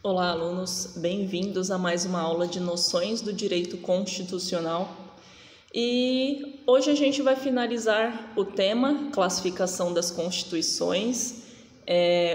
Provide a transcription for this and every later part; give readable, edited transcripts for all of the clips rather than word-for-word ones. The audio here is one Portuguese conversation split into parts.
Olá, alunos, bem-vindos a mais uma aula de Noções do Direito Constitucional. E hoje a gente vai finalizar o tema Classificação das Constituições,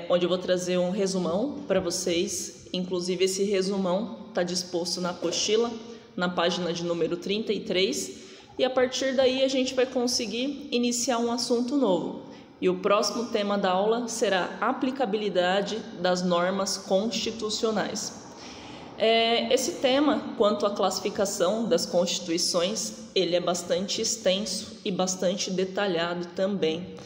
onde eu vou trazer um resumão para vocês. Inclusive, esse resumão está disposto na apostila, na página de número 33, e a partir daí a gente vai conseguir iniciar um assunto novo. E o próximo tema da aula será a aplicabilidade das normas constitucionais. Esse tema, quanto à classificação das constituições, ele é bastante extenso e bastante detalhado também.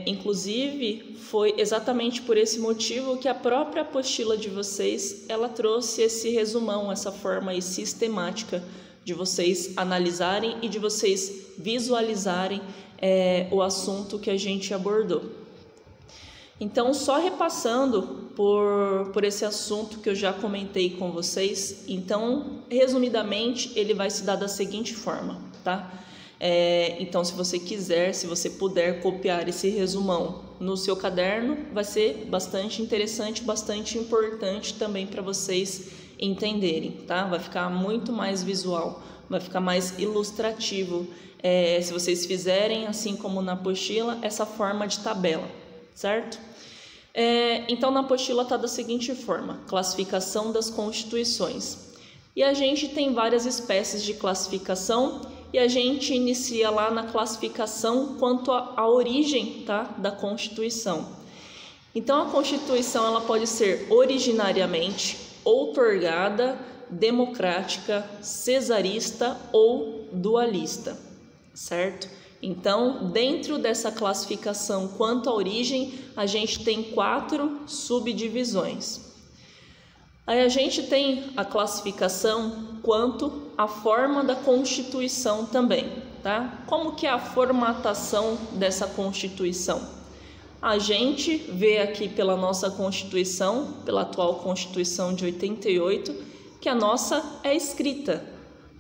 Inclusive, foi exatamente por esse motivo que a própria apostila de vocês, ela trouxe esse resumão, essa forma aí sistemática de vocês analisarem e de vocês visualizarem o assunto que a gente abordou. Então, só repassando por esse assunto que eu já comentei com vocês, então, resumidamente, ele vai se dar da seguinte forma, tá? Então, se você quiser, se você puder copiar esse resumão no seu caderno, vai ser bastante interessante, bastante importante também para vocês entenderem, tá? Vai ficar muito mais visual, vai ficar mais ilustrativo, se vocês fizerem, assim como na apostila, essa forma de tabela, certo? Então, na apostila está da seguinte forma: classificação das constituições. E a gente tem várias espécies de classificação, e a gente inicia lá na classificação quanto à origem, tá, da Constituição. Então, a Constituição ela pode ser originariamente outorgada, democrática, cesarista ou dualista, certo? Então, dentro dessa classificação quanto à origem, a gente tem 4 subdivisões. Aí a gente tem a classificação quanto à forma da Constituição também, tá? Como que é a formatação dessa Constituição? A gente vê aqui pela nossa Constituição, pela atual Constituição de 88, que a nossa é escrita,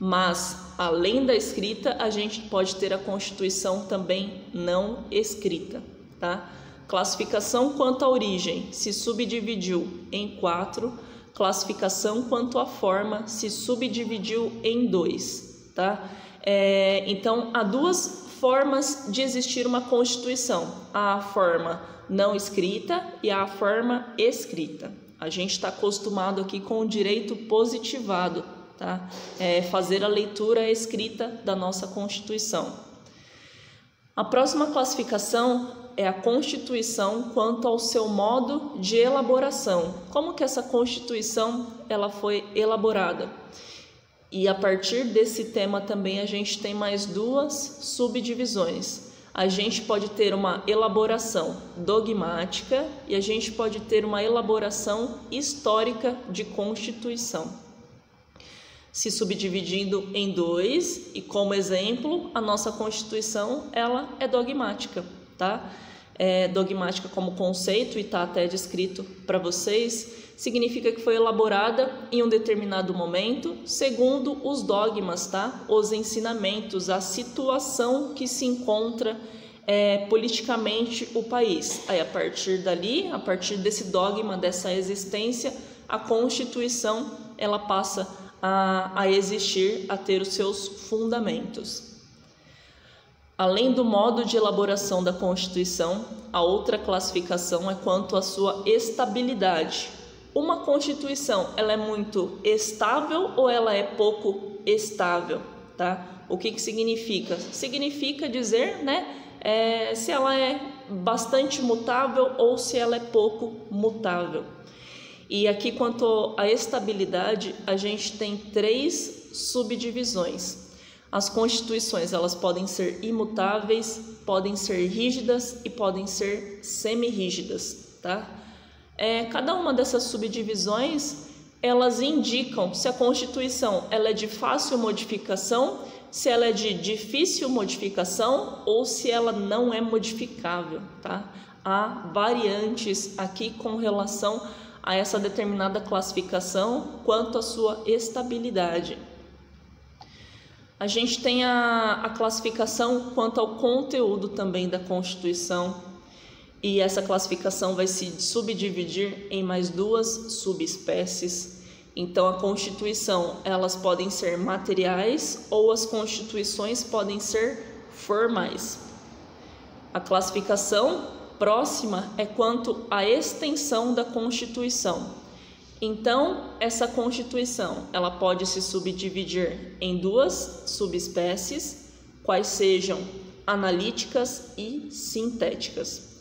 mas além da escrita, a gente pode ter a Constituição também não escrita, tá? Classificação quanto à origem se subdividiu em 4, classificação quanto à forma se subdividiu em 2, tá? Então, há 2 formas de existir uma Constituição: a forma não escrita e a forma escrita. A gente está acostumado aqui com o direito positivado, tá? Fazer a leitura escrita da nossa Constituição. A próxima classificação é a Constituição quanto ao seu modo de elaboração. Como que essa Constituição ela foi elaborada? E a partir desse tema também a gente tem mais 2 subdivisões. A gente pode ter uma elaboração dogmática e a gente pode ter uma elaboração histórica de Constituição, se subdividindo em 2, e como exemplo, a nossa Constituição ela é dogmática, tá? Dogmática como conceito, e está até descrito para vocês, significa que foi elaborada em um determinado momento, segundo os dogmas, tá? Os ensinamentos, a situação que se encontra politicamente o país. Aí, a partir dali, a partir desse dogma, dessa existência, a Constituição ela passa a existir, a ter os seus fundamentos. Além do modo de elaboração da Constituição, a outra classificação é quanto à sua estabilidade. Uma Constituição, ela é muito estável ou ela é pouco estável, tá? O que significa? Significa dizer, né, se ela é bastante mutável ou se ela é pouco mutável. E aqui, quanto à estabilidade, a gente tem 3 subdivisões. As constituições elas podem ser imutáveis, podem ser rígidas e podem ser semi-rígidas, tá? Cada uma dessas subdivisões elas indicam se a Constituição ela é de fácil modificação, se ela é de difícil modificação ou se ela não é modificável, tá? Há variantes aqui com relação a essa determinada classificação quanto à sua estabilidade. A gente tem a classificação quanto ao conteúdo também da Constituição. e essa classificação vai se subdividir em mais 2 subespécies. Então, a constituição, elas podem ser materiais ou as constituições podem ser formais. A classificação próxima é quanto à extensão da Constituição. Então, essa Constituição, ela pode se subdividir em 2 subespécies, quais sejam analíticas e sintéticas.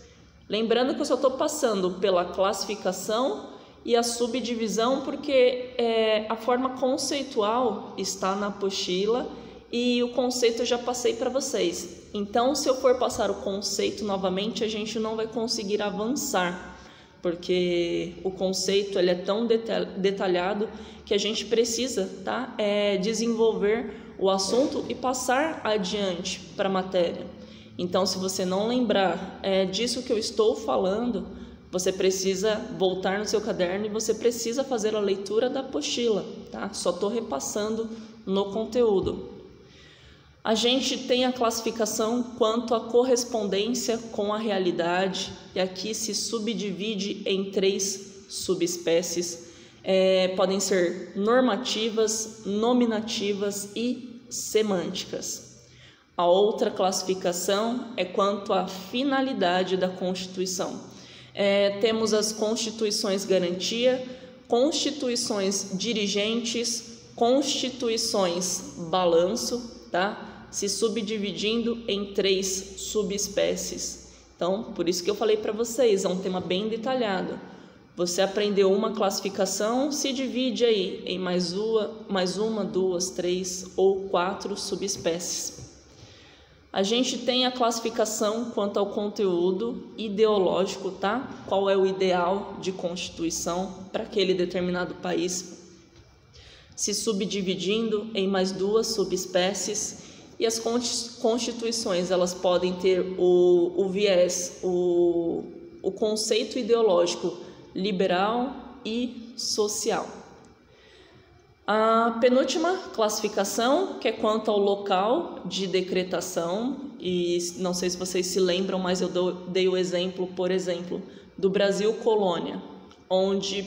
Lembrando que eu só estou passando pela classificação e a subdivisão porque a forma conceitual está na apostila e o conceito eu já passei para vocês. Então, se eu for passar o conceito novamente, a gente não vai conseguir avançar, porque o conceito ele é tão detalhado que a gente precisa desenvolver o assunto e passar adiante para a matéria. Então, se você não lembrar disso que eu estou falando, você precisa voltar no seu caderno e você precisa fazer a leitura da apostila, tá? Só estou repassando no conteúdo. A gente tem a classificação quanto à correspondência com a realidade, e aqui se subdivide em 3 subespécies. Podem ser normativas, nominativas e semânticas. A outra classificação é quanto à finalidade da Constituição. Temos as constituições garantia, constituições dirigentes, constituições balanço, tá? Se subdividindo em 3 subespécies. Então, por isso que eu falei para vocês, é um tema bem detalhado. Você aprendeu uma classificação, se divide aí em mais uma, 2, 3 ou 4 subespécies. A gente tem a classificação quanto ao conteúdo ideológico, tá? Qual é o ideal de constituição para aquele determinado país, se subdividindo em mais 2 subespécies. E as constituições, elas podem ter o viés, o conceito ideológico liberal e social. A penúltima classificação, que é quanto ao local de decretação, e não sei se vocês se lembram, mas eu dei o exemplo, por exemplo, do Brasil colônia, onde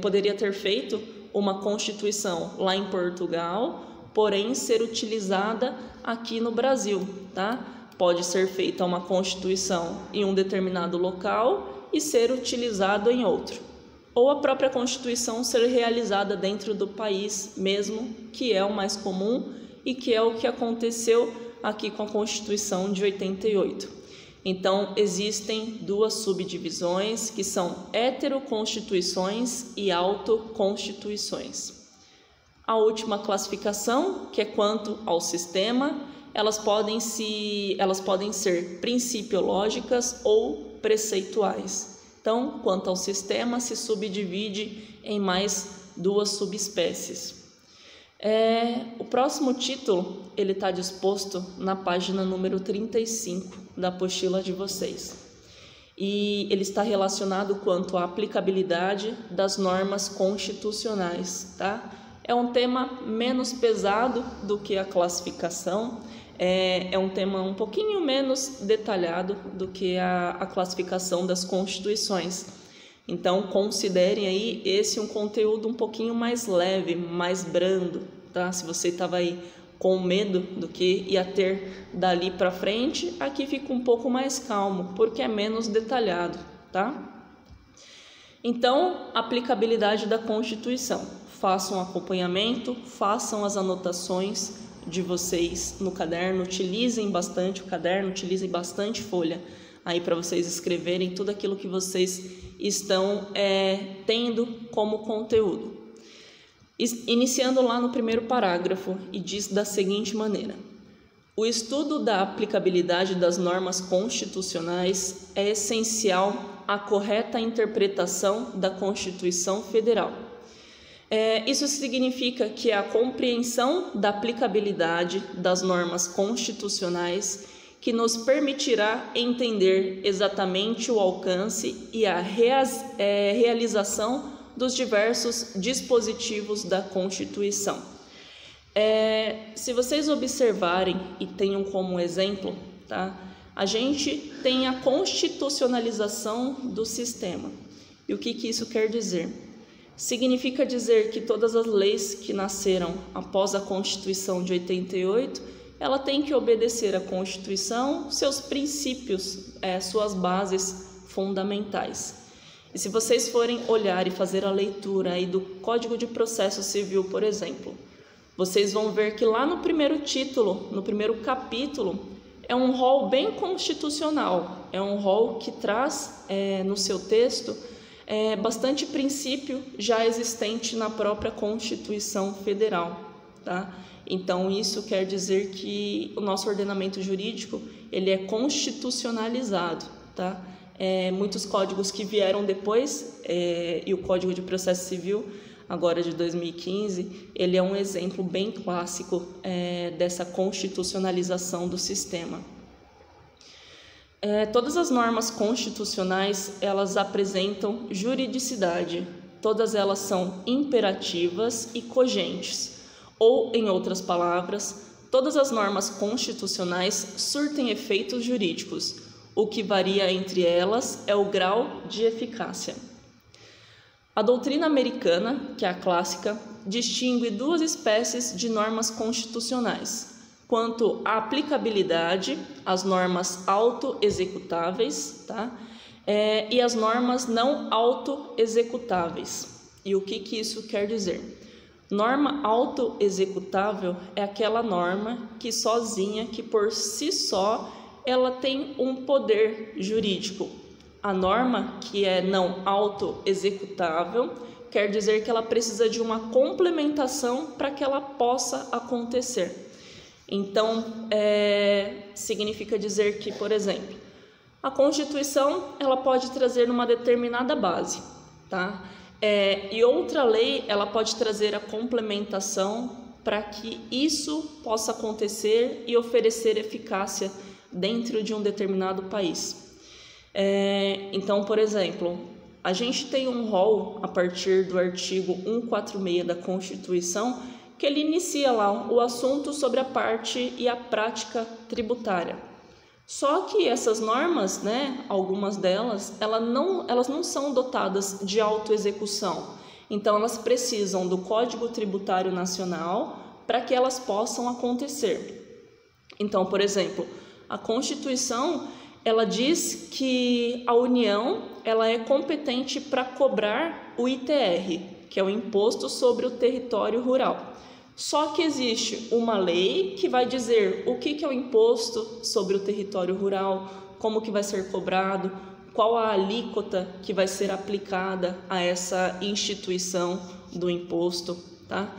poderia ter feito uma constituição lá em Portugal, porém ser utilizada aqui no Brasil, tá? Pode ser feita uma constituição em um determinado local e ser utilizado em outro. Ou a própria constituição ser realizada dentro do país mesmo, que é o mais comum e que é o que aconteceu aqui com a Constituição de 88. Então, existem 2 subdivisões, que são heteroconstituições e autoconstituições. A última classificação, que é quanto ao sistema, elas podem ser principiológicas ou preceituais. Então, quanto ao sistema, se subdivide em mais 2 subespécies. O próximo título, ele está disposto na página número 35 da apostila de vocês. E ele está relacionado quanto à aplicabilidade das normas constitucionais, tá? É um tema menos pesado do que a classificação, é um tema um pouquinho menos detalhado do que a classificação das constituições. Então, considerem aí esse um conteúdo um pouquinho mais leve, mais brando, tá? Se você estava aí com medo do que ia ter dali para frente, aqui fica um pouco mais calmo, porque é menos detalhado, tá? Então, aplicabilidade da Constituição. Façam um acompanhamento, façam as anotações de vocês no caderno, utilizem bastante o caderno, utilizem bastante folha aí para vocês escreverem tudo aquilo que vocês estão tendo como conteúdo. Iniciando lá no primeiro parágrafo, e diz da seguinte maneira: o estudo da aplicabilidade das normas constitucionais é essencial à correta interpretação da Constituição Federal. Isso significa que a compreensão da aplicabilidade das normas constitucionais que nos permitirá entender exatamente o alcance e a realização dos diversos dispositivos da Constituição. Se vocês observarem e tenham como exemplo, tá? a gente tem a constitucionalização do sistema. E o que isso quer dizer? Significa dizer que todas as leis que nasceram após a Constituição de 88, ela tem que obedecer à Constituição, seus princípios, suas bases fundamentais. E se vocês forem olhar e fazer a leitura aí do Código de Processo Civil, por exemplo, vocês vão ver que lá no primeiro título, no primeiro capítulo, é um rol bem constitucional, é um rol que traz no seu texto bastante princípio já existente na própria Constituição Federal, tá? Então, isso quer dizer que o nosso ordenamento jurídico, ele é constitucionalizado, tá? Muitos códigos que vieram depois, e o Código de Processo Civil, agora de 2015, ele é um exemplo bem clássico dessa constitucionalização do sistema. Todas as normas constitucionais, elas apresentam juridicidade, todas elas são imperativas e cogentes, ou, em outras palavras, todas as normas constitucionais surtem efeitos jurídicos, o que varia entre elas é o grau de eficácia. A doutrina americana, que é a clássica, distingue duas espécies de normas constitucionais, quanto à aplicabilidade, as normas auto-executáveis, tá? E as normas não auto-executáveis. E o que isso quer dizer? Norma auto-executável é aquela norma que sozinha, que por si só, ela tem um poder jurídico. A norma que é não auto-executável quer dizer que ela precisa de uma complementação para que ela possa acontecer. Então, significa dizer que, por exemplo, a Constituição ela pode trazer uma determinada base, tá? E outra lei ela pode trazer a complementação para que isso possa acontecer e oferecer eficácia dentro de um determinado país. Então, por exemplo, a gente tem um rol a partir do artigo 146 da Constituição, que ele inicia lá o assunto sobre a parte e a prática tributária. Só que essas normas, algumas delas, elas não são dotadas de autoexecução. Então, elas precisam do Código Tributário Nacional para que elas possam acontecer. Então, por exemplo, a Constituição, ela diz que a União ela é competente para cobrar o ITR, que é o Imposto sobre o Território Rural. Só que existe uma lei que vai dizer o que é o imposto sobre o território rural, como que vai ser cobrado, qual a alíquota que vai ser aplicada a essa instituição do imposto, tá?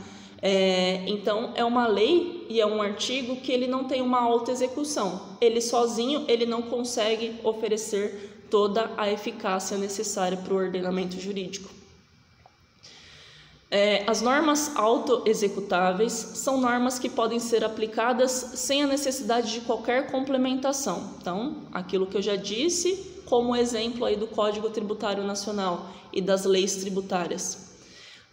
Então, é uma lei e é um artigo que ele não tem uma autoexecução. Ele sozinho, ele não consegue oferecer toda a eficácia necessária para o ordenamento jurídico. As normas autoexecutáveis são normas que podem ser aplicadas sem a necessidade de qualquer complementação. Então, aquilo que eu já disse, como exemplo aí do Código Tributário Nacional e das leis tributárias.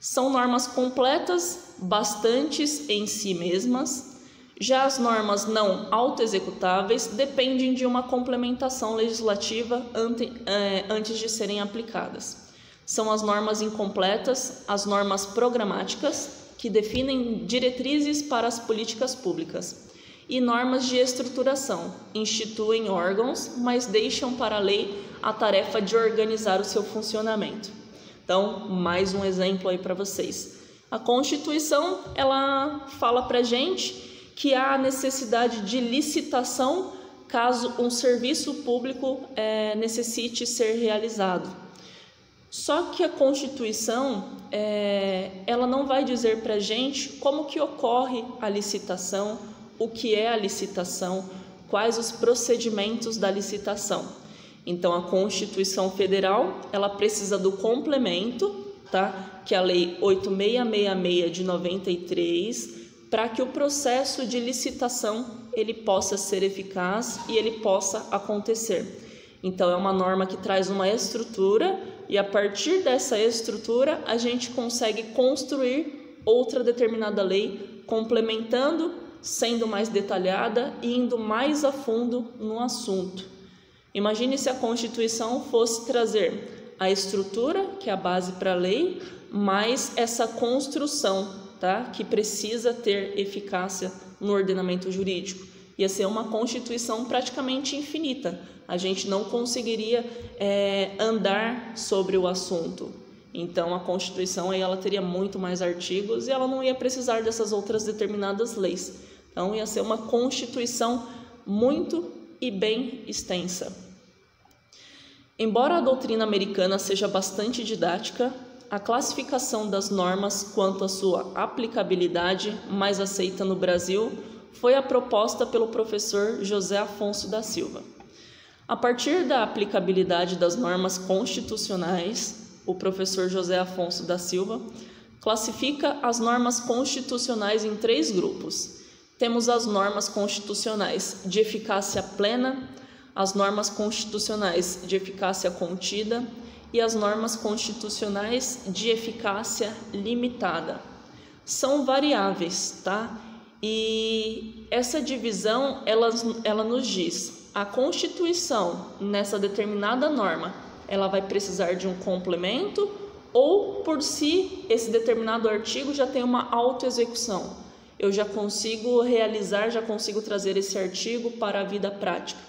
São normas completas, bastantes em si mesmas. Já as normas não autoexecutáveis dependem de uma complementação legislativa antes de serem aplicadas. São as normas incompletas, as normas programáticas, que definem diretrizes para as políticas públicas, e normas de estruturação, instituem órgãos, mas deixam para a lei a tarefa de organizar o seu funcionamento. Então, mais um exemplo aí para vocês. A Constituição, ela fala para a gente que há necessidade de licitação caso um serviço público necessite ser realizado. Só que a Constituição, ela não vai dizer para a gente como que ocorre a licitação, o que é a licitação, quais os procedimentos da licitação. Então, a Constituição Federal, ela precisa do complemento, tá? Que é a Lei 8666 de 93, para que o processo de licitação ele possa ser eficaz e ele possa acontecer. Então, é uma norma que traz uma estrutura e a partir dessa estrutura a gente consegue construir outra determinada lei complementando sendo mais detalhada e indo mais a fundo no assunto. Imagine se a Constituição fosse trazer a estrutura, que é a base para a lei, mais essa construção, tá? Que precisa ter eficácia no ordenamento jurídico. Ia ser uma Constituição praticamente infinita. A gente não conseguiria andar sobre o assunto. Então, a Constituição aí, ela teria muito mais artigos e ela não ia precisar dessas outras determinadas leis. Então, ia ser uma Constituição muito e bem extensa. Embora a doutrina americana seja bastante didática, a classificação das normas quanto à sua aplicabilidade mais aceita no Brasil foi a proposta pelo professor José Afonso da Silva. A partir da aplicabilidade das normas constitucionais, o professor José Afonso da Silva classifica as normas constitucionais em 3 grupos. Temos as normas constitucionais de eficácia plena, as normas constitucionais de eficácia contida e as normas constitucionais de eficácia limitada. São variáveis, tá? E essa divisão, ela nos diz, a Constituição, nessa determinada norma, ela vai precisar de um complemento ou, por si, esse determinado artigo já tem uma autoexecução. Eu já consigo realizar, já consigo trazer esse artigo para a vida prática.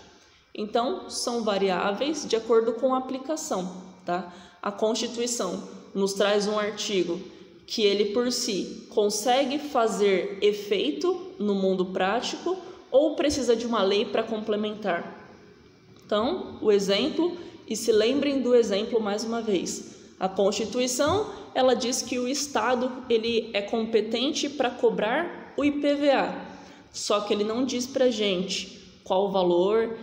Então, são variáveis de acordo com a aplicação, tá? A Constituição nos traz um artigo que ele, por si, consegue fazer efeito no mundo prático ou precisa de uma lei para complementar. Então, o exemplo, e se lembrem do exemplo mais uma vez. A Constituição, ela diz que o Estado ele é competente para cobrar o IPVA, só que ele não diz para a gente qual o valor,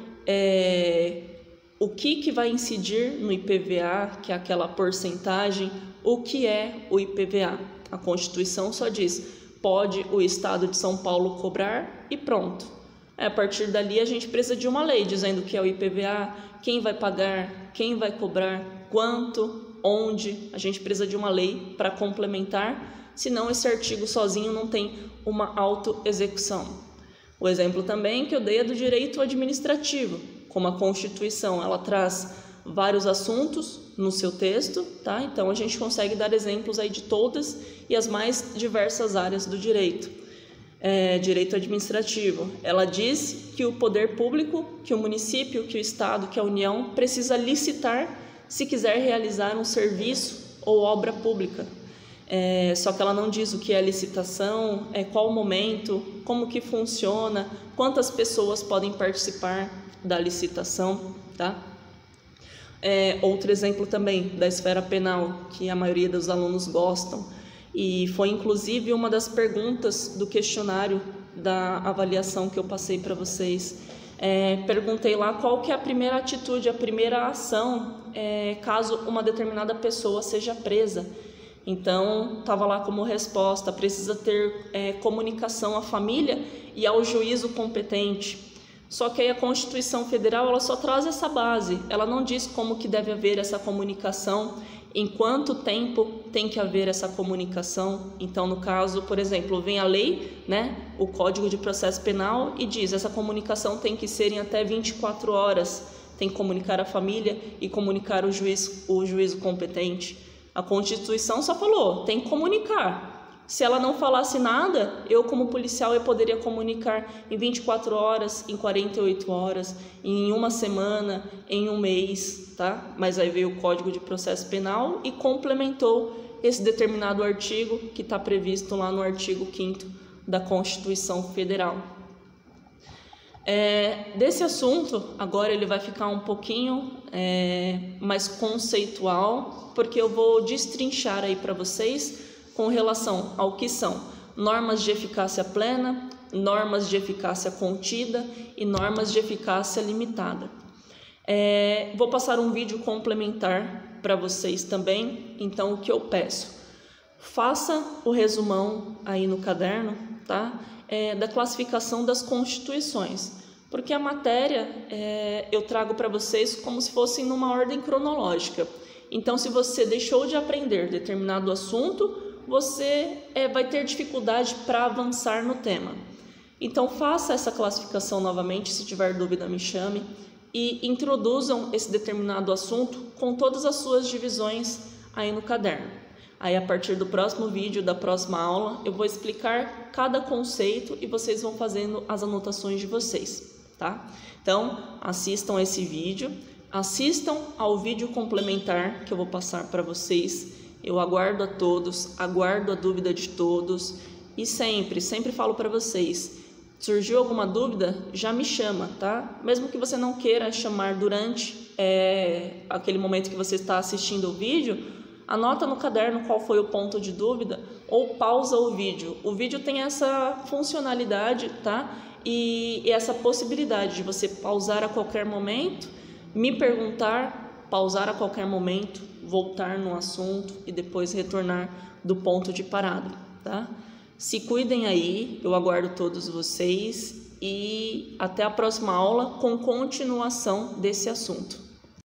o que vai incidir no IPVA, que é aquela porcentagem, o que é o IPVA. A Constituição só diz, pode o Estado de São Paulo cobrar e pronto. A partir dali a gente precisa de uma lei dizendo o que é o IPVA, quem vai pagar, quem vai cobrar, quanto, onde. A gente precisa de uma lei para complementar, senão esse artigo sozinho não tem uma autoexecução. O exemplo também que eu dei é do direito administrativo, como a Constituição, ela traz vários assuntos no seu texto, tá? Então a gente consegue dar exemplos aí de todas e as mais diversas áreas do direito. Direito administrativo, ela diz que o poder público, que o município, que o Estado, que a União precisa licitar se quiser realizar um serviço ou obra pública. Só que ela não diz o que é licitação, qual o momento, como que funciona, quantas pessoas podem participar da licitação, tá? Outro exemplo também da esfera penal, que a maioria dos alunos gostam, e foi inclusive uma das perguntas do questionário da avaliação que eu passei para vocês. Perguntei lá qual que é a primeira atitude, a primeira ação, caso uma determinada pessoa seja presa. Então, estava lá como resposta, precisa ter comunicação à família e ao juízo competente. Só que aí a Constituição Federal, ela só traz essa base, ela não diz como que deve haver essa comunicação, em quanto tempo tem que haver essa comunicação. Então, no caso, por exemplo, vem a lei, né, o Código de Processo Penal, e diz essa comunicação tem que ser em até 24 horas, tem que comunicar a família e comunicar o juízo competente. A Constituição só falou, tem que comunicar. Se ela não falasse nada, eu como policial eu poderia comunicar em 24 horas, em 48 horas, em uma semana, em um mês, tá? Mas aí veio o Código de Processo Penal e complementou esse determinado artigo que está previsto lá no artigo 5º da Constituição Federal. Desse assunto, agora ele vai ficar um pouquinho mais conceitual, porque eu vou destrinchar aí para vocês com relação ao que são normas de eficácia plena, normas de eficácia contida e normas de eficácia limitada. Vou passar um vídeo complementar para vocês também, então o que eu peço? Faça o resumão aí no caderno, tá? Da classificação das constituições, porque a matéria eu trago para vocês como se fossem numa ordem cronológica. Então, se você deixou de aprender determinado assunto, você vai ter dificuldade para avançar no tema. Então faça essa classificação novamente, se tiver dúvida me chame, e introduzam esse determinado assunto com todas as suas divisões aí no caderno. Aí a partir do próximo vídeo, da próxima aula, eu vou explicar cada conceito e vocês vão fazendo as anotações de vocês, tá? Então assistam esse vídeo, assistam ao vídeo complementar que eu vou passar para vocês. Eu aguardo a todos, aguardo a dúvida de todos e sempre falo para vocês, surgiu alguma dúvida, já me chama, tá? Mesmo que você não queira chamar durante aquele momento que você está assistindo o vídeo, anota no caderno qual foi o ponto de dúvida ou pausa o vídeo. O vídeo tem essa funcionalidade, tá? E essa possibilidade de você pausar a qualquer momento, me perguntar, pausar a qualquer momento, voltar no assunto e depois retornar do ponto de parada, tá? Se cuidem aí, eu aguardo todos vocês e até a próxima aula com continuação desse assunto.